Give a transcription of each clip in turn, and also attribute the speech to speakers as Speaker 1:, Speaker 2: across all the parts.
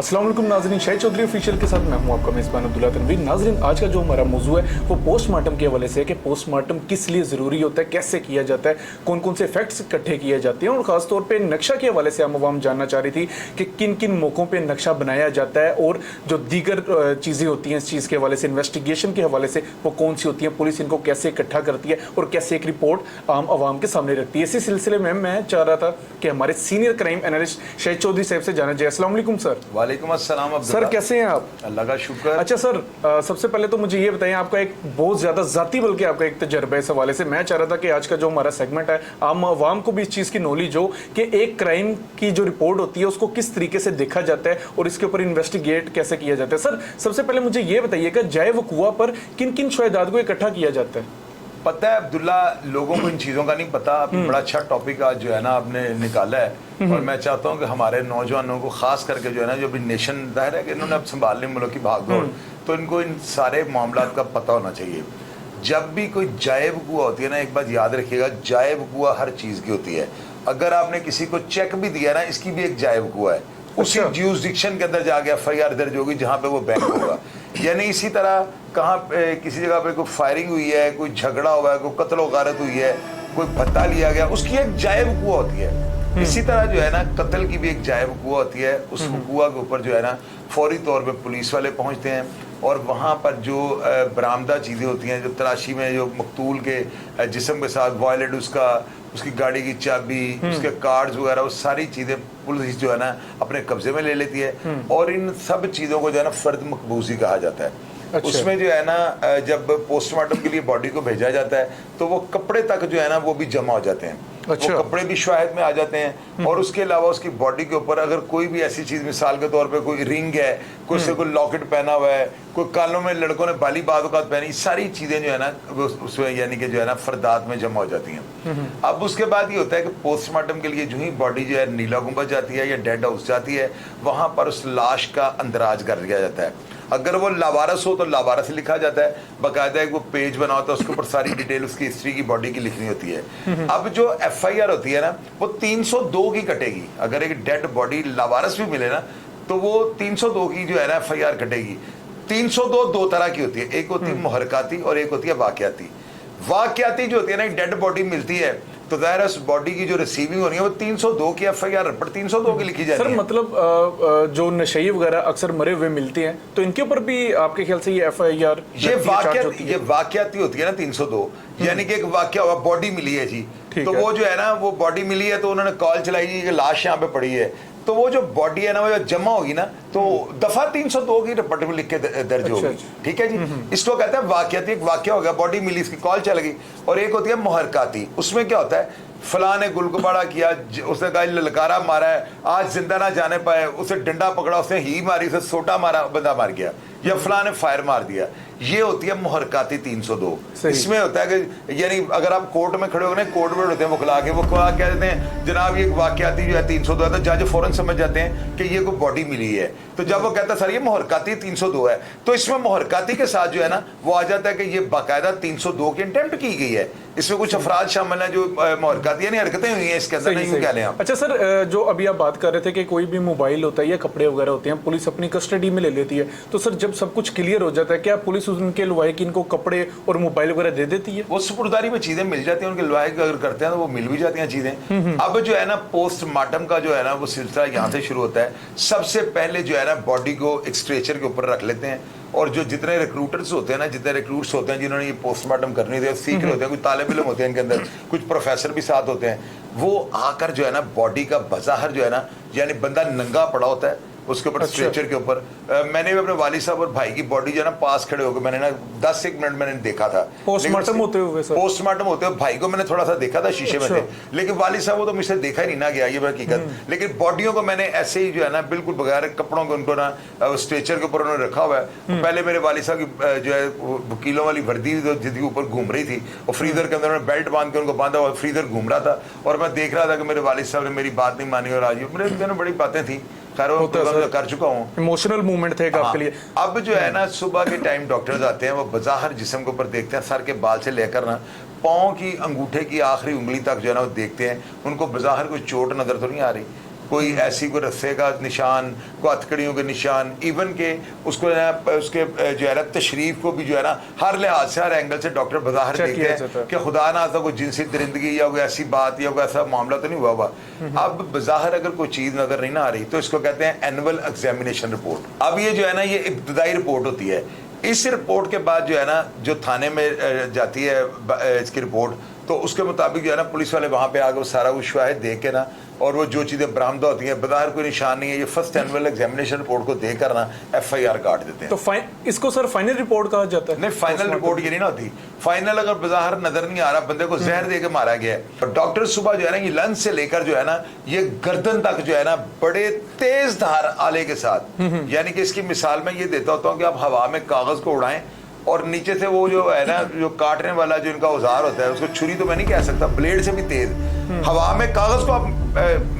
Speaker 1: अस्सलाम वालेकुम नाज़रीन, शाहिद चौधरी ऑफिशियल के साथ मैं हूं आपका मेज़बान अब्दुल्ला तनवीर। नाज़रीन, आज का जो हमारा मौजू है वो पोस्टमार्टम के हवाले से है कि पोस्टमार्टम किस लिए ज़रूरी होता है, कैसे किया जाता है, कौन कौन से फैक्ट्स इकट्ठे किए जाते हैं और ख़ास तौर पे नक्शा के हवाले से हम आवाम जानना चाह रही थी कि किन किन मौक़ों पर नक्शा बनाया जाता है और जो दीगर चीज़ें होती हैं इस चीज़ के हवाले से, इन्वेस्टिगेशन के हवाले से वो कौन सी होती हैं, पुलिस इनको कैसे इकट्ठा करती है और कैसे एक रिपोर्ट आम आवाम के सामने रखती है। इसी सिलसिले में मैं चाह रहा था कि हमारे senior crime analyst Shahid Chaudhary साहब से जाना जाए। अस्सलाम वालेकुम सर।
Speaker 2: वालेकुम अस्सलाम
Speaker 1: सर, कैसे हैं आप?
Speaker 2: अल्लाह का शुक्र।
Speaker 1: अच्छा सर, सबसे पहले तो मुझे ये बताइए, आपका एक बहुत ज़्यादा ज़ाती बल्कि आपका एक तजर्बा इस हवाले से। मैं चाह रहा था कि आज का जो हमारा सेगमेंट है आम आवाम को भी इस चीज़ की नॉलेज हो कि एक क्राइम की जो रिपोर्ट होती है उसको किस तरीके से देखा जाता है और इसके ऊपर इन्वेस्टिगेट कैसे किया जाता है। सर, सबसे पहले मुझे ये बताइएगा, जाए वक़ुआ पर किन किन शवाहिदात को इकट्ठा किया जाता है?
Speaker 2: पता है अब्दुल्ला, लोगों को इन चीज़ों का नहीं पता। बड़ा अच्छा टॉपिक आज जो है ना आपने निकाला है और मैं चाहता हूँ कि हमारे नौजवानों को खास करके जो है ना, जो भी नेशन दाहिर है कि इन्होंने अब संभालने मुल्क की भागदौड़, तो इनको इन सारे मामला का पता होना चाहिए। जब भी कोई जाए वक़ुआ होती है ना, एक बात याद रखिएगा, जाए वक़ुआ हर चीज़ की होती है। अगर आपने किसी को चेक भी दिया ना, इसकी भी एक जाए वक़ुआ है, उसी ज्यूरिसडिक्शन के अंदर जाके एफआईआर दर्ज होगी जहाँ पे वो बैंक होगा। यानी इसी तरह कहाँ पे किसी जगह पे कोई फायरिंग हुई है, कोई झगड़ा हुआ है, कोई कत्ल वगारत हुई है, कोई भत्ता लिया गया, उसकी एक जाए वक़ुआ होती है। इसी तरह जो है ना, कत्ल की भी एक जाए वक़ुआ होती है। उस वक़ुआ के ऊपर जो है ना फौरी तौर पे पुलिस वाले पहुंचते हैं और वहाँ पर जो बरामदा चीज़ें होती हैं, जो तलाशी में जो मकतूल के जिस्म के साथ वॉलेट, उसकी गाड़ी की चाबी, उसके कार्ड्स वगैरह, वो सारी चीज़ें पुलिस जो है ना अपने कब्जे में ले लेती है और इन सब चीज़ों को जो है ना फ़र्द मकबूजी कहा जाता है। अच्छा। उसमें जो है ना जब पोस्टमार्टम के लिए बॉडी को भेजा जाता है तो वो कपड़े तक जो है ना वो भी जमा हो जाते हैं। अच्छा। वो कपड़े भी शाहिद में आ जाते हैं और उसके अलावा उसकी बॉडी के ऊपर अगर कोई भी ऐसी चीज़, मिसाल के तौर पे कोई रिंग है, कोई से कोई लॉकेट पहना हुआ है, कोई कानों में लड़कों ने बाली बाज़ पहनी, सारी चीज़ें जो है ना उसमें यानी कि जो है ना फरदात में जमा हो जाती हैं। अब उसके बाद ये होता है कि पोस्टमार्टम के लिए जो ही बॉडी जो है नीला गुंबद जाती है या डेड हाउस जाती है, वहाँ पर उस लाश का अंदराज कर दिया जाता है। अगर वो लावारस हो तो लावारस लिखा जाता है, बाकायदा एक वो पेज बना होता है, उसके ऊपर सारी डिटेल उसकी हिस्ट्री की बॉडी की लिखनी होती है। अब जो एफआईआर होती है ना, वो 302 की कटेगी। अगर एक डेड बॉडी लावारस भी मिले ना तो वो 302 की जो है ना एफआईआर कटेगी। 302 दो तरह की होती है, एक होती है मुहरकाती और एक होती है वाकयाती। वाकयाती जो होती है ना, एक डेड बॉडी मिलती है तो ज़ाहिर है उस बॉडी की जो रिसीविंग होनी है वो 302 की एफआईआर पर 302 की लिखी जाती है।
Speaker 1: सर, मतलब जो नशे वगैरह अक्सर मरे हुए मिलते हैं तो इनके ऊपर भी आपके ख्याल से ये एफआईआर
Speaker 2: ये वाकयाती होती है ना 302, यानी कि एक वाकया हुआ, बॉडी मिली है जी, तो वो जो है ना वो बॉडी मिली है तो उन्होंने कॉल चलाई जी कि लाश यहाँ पे पड़ी है, तो वो जो बॉडी है ना वो जमा होगी ना तो दफा 302 की रिपोर्ट में लिख के दर्ज होगी। ठीक है जी। इसको कहते हैं वाकयाती। एक वाकया हो गया, बॉडी मिली, इसकी कॉल चल गई। और एक होती है मुहरकाती। उसमें क्या होता है, फलां ने गुलगुबाड़ा किया, उसने कहा ललकारा मारा है, आज जिंदा ना जाने पाए, उसे डंडा पकड़ा, उसने ही मारी, उसे सोटा मारा, बंदा मार गया, या फलां ने फायर मार दिया। ये होती है मुहरकाती 302। इसमें होता है कि यानी अगर आप कोर्ट में खड़े हो गए, कोर्ट में होते हैं वकला के, वो कह देते हैं जनाब ये वाकयाती जो है 302 है, तो जज फौरन समझ जाते हैं कि ये कोई बॉडी मिली है। तो जब वो कहता है सर ये मुहरकाती 302 है, तो इसमें मुहरकाती के साथ जो है ना वो आ जाता है कि ये बाकायदा 302 की अटेम्प्ट की गई है। इसमें कुछ अफराद शामिल हैं जो मुहरकाती यानी हरकतें हुई हैं इसके अंदर, नहीं कह लें आप।
Speaker 1: अच्छा सर, जो अभी आप बात कर रहे थे कि कोई भी मोबाइल होता है या कपड़े वगैरह होते हैं पुलिस अपनी कस्टडी में ले लेती है, तो सर जब सब कुछ क्लियर हो जाता है क्या पुलिस उनके लवाहिकीन को कपड़े और मोबाइल वगैरह दे देती है?
Speaker 2: वो सुपुर्दारी में चीजें मिल जाती हैं, उनके लवाहिक अगर करते हैं तो वो मिल भी जाती हैं चीजें। अब जो है ना पोस्टमार्टम का जो है ना वो सिलसिला यहाँ से शुरू होता है। सबसे पहले जो है ना बॉडी को एक स्ट्रेचर के ऊपर रख लेते हैं और जो जितने रिक्रूटर्स होते हैं ना, जितने रिक्रूट्स होते हैं जिन्होंने ये पोस्टमार्टम करनी होती है, सीख रहे होते हैं, कुछ तालिब इल्म होते हैं इनके अंदर, कुछ प्रोफेसर भी साथ होते हैं, वो आकर जो है ना बॉडी का बज़ाहिर जो है ना, यानी बंदा नंगा पड़ा होता है उसके ऊपर, स्ट्रेचर के ऊपर। मैंने भी अपने वालिद साहब और भाई की बॉडी जो है ना पास खड़े होकर मैंने ना 10-1 मिनट मैंने देखा था
Speaker 1: पोस्टमार्टम होते हुए।
Speaker 2: भाई को मैंने थोड़ा सा देखा था शीशे में थे, लेकिन वालिद साहब को तो मुझसे देखा ही नहीं ना गया, ये हकीकत। लेकिन बॉडियों को मैंने ऐसे ही जो है ना बिल्कुल बगैर कपड़ों के उनको ना स्ट्रेचर के ऊपर उन्होंने रखा हुआ है। पहले मेरे वालिद साहब की जो है वकीलों वाली वर्दी जिसके ऊपर घूम रही थी और फ्रीजर के अंदर उन्होंने बेल्ट बांध के उनको बांधा हुआ, फ्रीजर घूम रहा था और मैं देख रहा था कि मेरे वालिद साहब ने मेरी बात नहीं मानी और आज मेरे बड़ी बातें थी, कर चुका हूँ,
Speaker 1: इमोशनल मूवमेंट थे आपके लिए।
Speaker 2: अब जो है ना सुबह के टाइम डॉक्टर्स आते हैं, वो बज़ाहिर जिस्म के ऊपर देखते हैं, सर के बाल से लेकर ना पाँव की अंगूठे की आखिरी उंगली तक जो है ना वो देखते हैं, उनको बज़ाहिर कोई चोट नजर तो नहीं आ रही, कोई ऐसी कोई रस्से का निशान, कोई हथकड़ियों के निशान, इवन के उसको उसके जो है ना तशरीफ को भी जो है ना हर लिहाज से, हर एंगल से डॉक्टर बाहर देखते हैं कि खुदा ना तो कोई जिनसी दरिंदगी या कोई ऐसी बात या कोई ऐसा मामला तो नहीं हुआ। अब बाहर अगर कोई चीज नजर नहीं ना आ रही तो इसको कहते हैं एनुअल एग्जामिनेशन रिपोर्ट। अब ये जो है ना ये इब्तदाई रिपोर्ट होती है। इस रिपोर्ट के बाद जो है ना जो थाने में जाती है इसकी रिपोर्ट, तो उसके मुताबिक जो है ना पुलिस वाले वहाँ पे आकर सारा कुछ शायद देख के ना, और वो जो चीज़ें बरामदा होती हैं बाहर कोई निशान नहीं है, ये फर्स्ट एनुअल एग्जामिनेशन रिपोर्ट को देकर ना FIR काट देते हैं।
Speaker 1: तो इसको सर फाइनल रिपोर्ट कहा जाता है?
Speaker 2: नहीं, फाइनल रिपोर्ट ये नहीं ना होती। फाइनल अगर बाहर नजर नहीं आ रहा, बंदे को जहर दे के मारा गया है, और डॉक्टर सुबह जो है ना ये लंच से लेकर जो है ना ये गर्दन तक जो है ना बड़े तेज धार आले के साथ, यानी कि इसकी मिसाल मैं ये देता होता हूँ कि आप हवा में कागज को उड़ाएं और नीचे से वो जो है ना जो काटने वाला जो इनका औजार होता है, उसको छुरी तो मैं नहीं कह सकता, ब्लेड से भी तेज, हवा में कागज को आप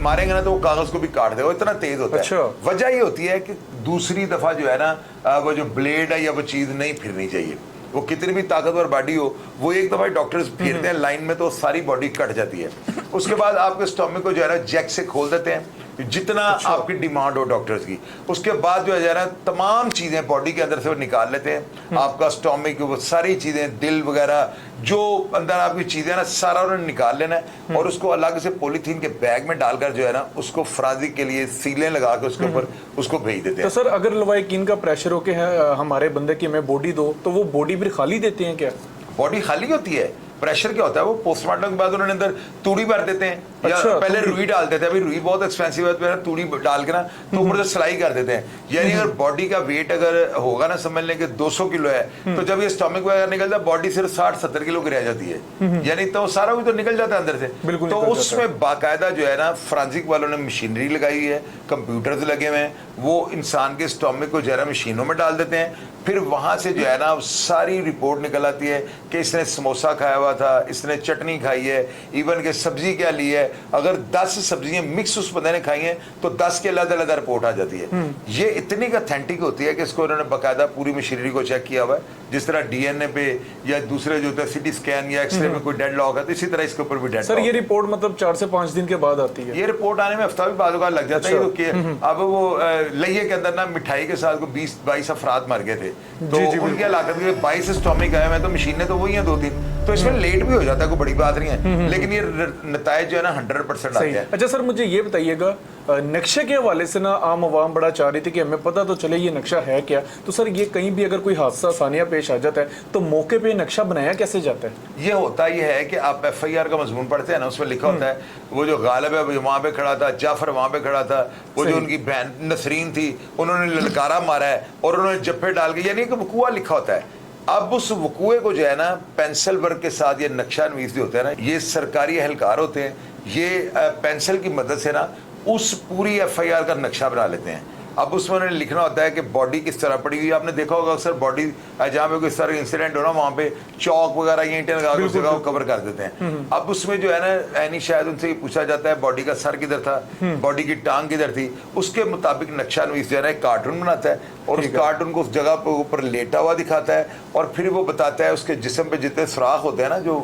Speaker 2: मारेंगे ना तो वो कागज को भी काट देगा, इतना तेज होता
Speaker 1: अच्छा।
Speaker 2: है। वजह ये होती है कि दूसरी दफा जो है ना वो जो ब्लेड है या वो चीज नहीं फिरनी चाहिए। वो कितनी भी ताकतवर बॉडी हो, वो एक दफा डॉक्टर्स फिरते हैं लाइन में तो सारी बॉडी कट जाती है। उसके बाद आपके स्टोमक को जो है ना जैक से खोल देते हैं जितना आपकी डिमांड हो डॉक्टर्स की। उसके बाद जो है ना तमाम चीजें बॉडी के अंदर से वो निकाल लेते हैं, आपका स्टोमक, वो सारी चीजें, दिल वगैरह जो अंदर आपकी चीजें ना सारा उन्होंने निकाल लेना है, और उसको अलग से पॉलीथीन के बैग में डालकर जो है ना उसको फराजिक के लिए सीलें लगा के उसके ऊपर उसको भेज देते हैं।
Speaker 1: तो सर अगर लवाइकिन का प्रेशर हो के हमारे बंदे की हमें बॉडी दो, तो वो बॉडी फिर खाली देते हैं क्या?
Speaker 2: बॉडी खाली होती है। प्रेशर क्या होता है, वो पोस्टमार्टम के बाद उन्होंने अंदर तूड़ी भर देते हैं, या
Speaker 1: अच्छा,
Speaker 2: पहले रुई डाल देते हैं। अभी रुई बहुत एक्सपेंसिव है, तूड़ी डाल के ना तो ऊपर से सिलाई कर देते हैं। यानी अगर बॉडी का वेट अगर होगा ना, समझ लें कि 200 किलो है, तो जब ये स्टोमक वगैरह निकलता है बॉडी सिर्फ 60-70 किलो की रह जाती है, यानी तो सारा कुछ तो निकल जाता है अंदर से। तो उसमें बाकायदा जो है ना फोरेंसिक वालों ने मशीनरी लगाई है, कंप्यूटर्स लगे हुए हैं, वो इंसान के स्टोमक को जरा मशीनों में डाल देते हैं, फिर वहां से जो है ना सारी रिपोर्ट निकल आती है कि इसने समोसा खाया हुआ था, इसने चटनी खाई है, इवन के सब्जी क्या ली है। अगर 10 सब्जियां मिक्स उस बंदे ने खाई हैं तो 10 के अलग अलग रिपोर्ट आ जाती है। ये इतनी ऑथेंटिक होती है कि इसको उन्होंने बाकायदा पूरी मशीनरी को चेक किया हुआ है, जिस तरह DNA पे या दूसरे जो होता है CT स्कैन या एक्सरे में कोई डेड लॉक है, तो इसी तरह इसके ऊपर भी डेड।
Speaker 1: सर ये रिपोर्ट मतलब 4 से 5 दिन के बाद आती है?
Speaker 2: ये रिपोर्ट आने में हफ्ता भी बाद का लग जाता है। तो अब वो लइये के अंदर ना मिठाई के साथ 20-22 अफराद मर गए थे, तो उनकी हलाकत में 22 स्टोमक आए हैं, तो मशीनें तो वही हैं 2-3, तो इसमें लेट भी हो जाता है, कोई बड़ी बात नहीं है, लेकिन ये नतायज जो है ना 100% आते हैं।
Speaker 1: अच्छा सर मुझे ये बताइएगा, नक्शे के हवाले से ना आम आवाम बड़ा चाह रही थी कि हमें पता तो चले ये नक्शा है क्या, तो सर ये कहीं भी अगर कोई हादसा सानिया पेश आ जाता है तो मौके पे नक्शा बनाया कैसे जाता है?
Speaker 2: ये होता ये है कि आप FIR का मजमून पढ़ते हैं ना, उसमें लिखा होता है वो जो गालिब है वहाँ पे खड़ा था, जाफर वहाँ पे खड़ा था, वो जो उनकी बहन नसरीन थी उन्होंने ललकारा मारा है और उन्होंने जप्पे डाल के, यानी कि वकूआ लिखा होता है। अब उस वकूए को जो है ना पेंसिल वर्क के साथ ये नक्शा नवीस जो होता है ना, ये सरकारी एहलकार होते हैं, ये पेंसिल की मदद से ना उस पूरी FIR का नक्शा बना लेते हैं। अब उसमें उन्होंने लिखना होता है कि बॉडी किस तरह पड़ी हुई है। आपने देखा होगा अक्सर बॉडी जहाँ पे कोई इस तरह इंसिडेंट हो ना, वहाँ पे चौक वगैरह ईंटें लगा के उस जगह को कवर कर देते हैं। अब उसमें जो है ना ऐनी शायद उनसे ये पूछा जाता है बॉडी का सर किधर था, बॉडी की टांग किधर थी, उसके मुताबिक नक्शा नवीस जो है ना एक कार्टून बनाता है और उस कार्टून को उस जगह पर ऊपर लेटा हुआ दिखाता है, और फिर वो बताता है उसके जिस्म पे जितने सुराख होते हैं ना जो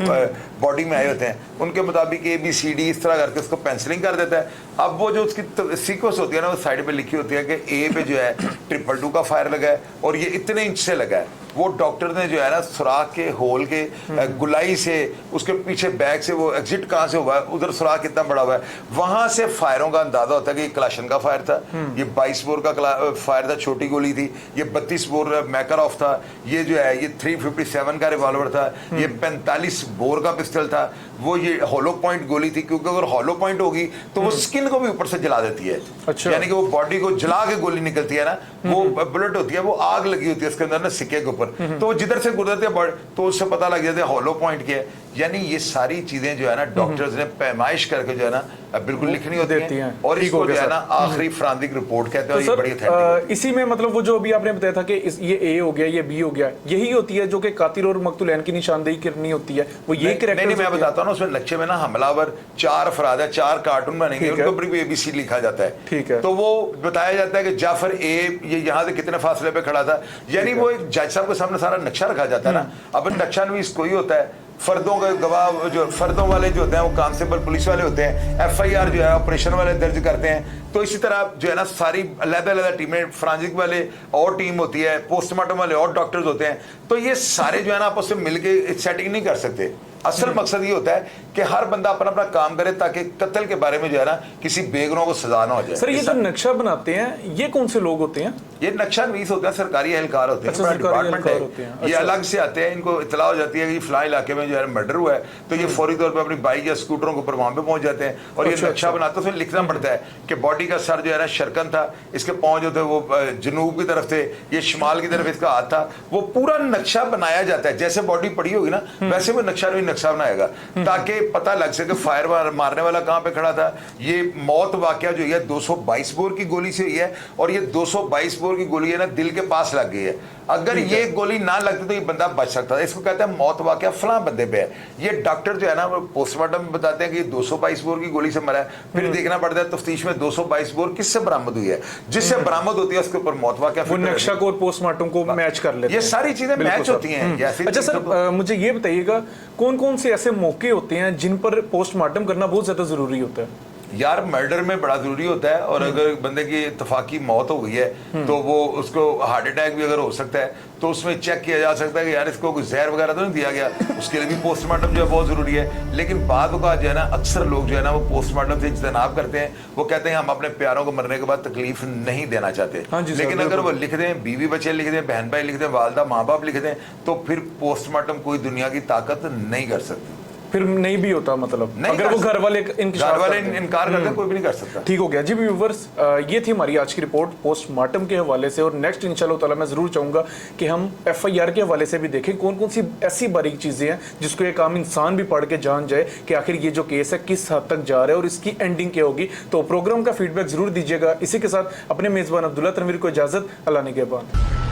Speaker 2: बॉडी में आए होते हैं उनके मुताबिक ABCD इस तरह करके उसको पेंसिलिंग कर देता है। अब वो जो उसकी सीक्वेंस होती है ना वो साइड पे लिखी होती है कि A पे जो है 222 का फायर लगा है और ये इतने इंच से लगा है। वो डॉक्टर ने जो है ना सुराख के होल के गुलाई से उसके पीछे बैग से वो एग्जिट कहाँ से हुआ है, उधर सुराख कितना बड़ा हुआ है, वहां से फायरों का अंदाजा होता है कि ये क्लाशन का फायर था, ये 22 बोर का फायर था, छोटी गोली थी, ये 32 बोर मैकर ऑफ था, ये जो है ये 357 का रिवॉल्वर था, ये 45 बोर का पिस्टल था, वो ये हॉलो पॉइंट गोली थी, क्योंकि अगर हॉलो पॉइंट होगी तो वो स्किन को भी ऊपर से जला देती है।
Speaker 1: अच्छा।
Speaker 2: यानी कि वो बॉडी को जला के गोली निकलती है ना, वो बुलेट होती है, वो आग लगी होती है इसके अंदर ना सिक्के के ऊपर, तो वो जिधर से गुजरते हैं तो उससे पता लग जाता है हॉलो पॉइंट क्या है। यानी ये सारी चीजें जो है ना डॉक्टर्स ने पैमाइश करके जो है ना बिल्कुल लिखनी होती है, और इसको जो है ना आखिरी फोरेंसिक रिपोर्ट कहते हैं।
Speaker 1: तो सर इसी में मतलब वो जो अभी आपने बताया था कि ये A हो गया, ये B हो गया, यही होती है जो कि कातिल और मकतूलैन की निशानदेही करनी होती है, वो ये कैरेक्टर?
Speaker 2: नहीं, मैं बताता हूँ ना, उसमें नक्शे में ना हमलावर 4 अफराद है, 4 कार्टून बनेंगे, उनके ऊपर भी ABC लिखा जाता है।
Speaker 1: ठीक है।
Speaker 2: तो वो बताया जाता है कि जाफर A ये यहाँ से कितने फासले पे खड़ा था, यानी वो एक जज साहब के सामने सारा नक्शा रखा जाता है ना। अब नक्शा नवीस कोई होता है, फर्दों के गवाह जो फर्दों वाले जो होते हैं वो कांस्टेबल पुलिस वाले होते हैं, FIR जो है ऑपरेशन वाले दर्ज करते हैं। तो इसी तरह जो है ना सारी अलग-अलग टीमें, फ्रांजिक वाले और टीम होती है, पोस्टमार्टम वाले और डॉक्टर्स होते हैं। तो ये सारे जो है ना आपस में मिलके सेटिंग नहीं कर सकते। असल मकसद ये होता है कि हर बंदा अपना अपना काम करे ताकि कत्ल के बारे में जो है ना किसी बेगुनाह को सजा ना हो जाए।
Speaker 1: सर ये जो नक्शा बनाते हैं ये कौन से लोग होते हैं?
Speaker 2: ये नक्शा नवीस होते हैं, सरकारी एहलकार होते हैं,
Speaker 1: अच्छा,
Speaker 2: बड़ा
Speaker 1: सरकारी
Speaker 2: डिपार्टमेंट है।
Speaker 1: एहलकार होते हैं।
Speaker 2: ये
Speaker 1: अच्छा।
Speaker 2: अलग से आते हैं, इनको इतला हो जाती है कि फलां इलाके में जो है मर्डर हुआ है, तो ये फौरी तौर पे अपनी बाइक या स्कूटरों के ऊपर वहां पे पहुंच जाते हैं और ये
Speaker 1: अच्छा,
Speaker 2: नक्शा
Speaker 1: अच्छा।
Speaker 2: बनाते हैं। उसमें लिखना पड़ता है कि बॉडी का सर जो है ना शरकन था, इसके पाँव जो थे वो जनूब की तरफ थे, ये शिमाल की तरफ इसका हाथ था। वो पूरा नक्शा बनाया जाता है, जैसे बॉडी पड़ी होगी ना वैसे वो नक्शा बनाएगा ताकि पता लग सके फायर मारने वाला कहाँ पे खड़ा था। ये मौत वाकया जो है 222 बोर की गोली से हुई है और ये 222 बोर की गोली है ना दिल के पास लग गई है। अगर ये गोली ना लगती तो ये बंदा बच सकता था। इसको कहते हैं मौत वाकया फलां बंदे पे है। ये डॉक्टर जो है ना वो पोस्टमार्टम में बताते हैं कि 222 बोर की गोली से मरा है। फिर देखना पड़ता है तफ्तीश में 222 बोर किससे बरामद हुई है, जिससे बरामद होती है उसके ऊपर मौत वाकया
Speaker 1: वो नक्शा को और पोस्टमार्टम को मैच कर लेते
Speaker 2: ये
Speaker 1: हैं।
Speaker 2: सारी चीजें मैच होती हैं।
Speaker 1: अच्छा सर मुझे ये बताइएगा कौन कौन से ऐसे मौके होते हैं जिन पर पोस्टमार्टम करना बहुत ज्यादा जरूरी होता है?
Speaker 2: यार मर्डर में बड़ा जरूरी होता है और अगर बंदे की इत्तफाकी मौत हो गई है तो वो उसको हार्ट अटैक भी अगर हो सकता है तो उसमें चेक किया जा सकता है कि यार इसको कोई जहर वगैरह तो नहीं दिया गया, उसके लिए भी पोस्टमार्टम जो है बहुत जरूरी है। लेकिन बाद का जो है ना अक्सर लोग जो है ना वो पोस्टमार्टम से इज्तनाब करते हैं। वो कहते हैं हम अपने प्यारों को मरने के बाद तकलीफ नहीं देना चाहते।
Speaker 1: हाँ जी,
Speaker 2: लेकिन अगर वो लिख दें, बीवी बच्चे लिख दें, बहन भाई लिख दें, वालदा माँ बाप लिख दें, तो फिर पोस्टमार्टम कोई दुनिया की ताकत नहीं कर सकती।
Speaker 1: फिर नहीं भी होता मतलब
Speaker 2: नहीं
Speaker 1: अगर वो घर वाले
Speaker 2: इनकार करते हैं कोई भी नहीं कर सकता।
Speaker 1: ठीक हो गया जी व्यूवर्स, ये थी हमारी आज की रिपोर्ट पोस्टमार्टम के हवाले से। और नेक्स्ट इंशाल्लाह ताला मैं जरूर चाहूंगा कि हम FIR के हवाले से भी देखें कौन कौन सी ऐसी बारीक चीजें हैं जिसको एक आम इंसान भी पढ़ के जान जाए कि आखिर ये जो केस है किस हद तक जा रहा है और इसकी एंडिंग क्या होगी। तो प्रोग्राम का फीडबैक जरूर दीजिएगा। इसी के साथ अपने मेजबान अब्दुल्ला तनवीर को इजाजत, अल्लाह निगहबान।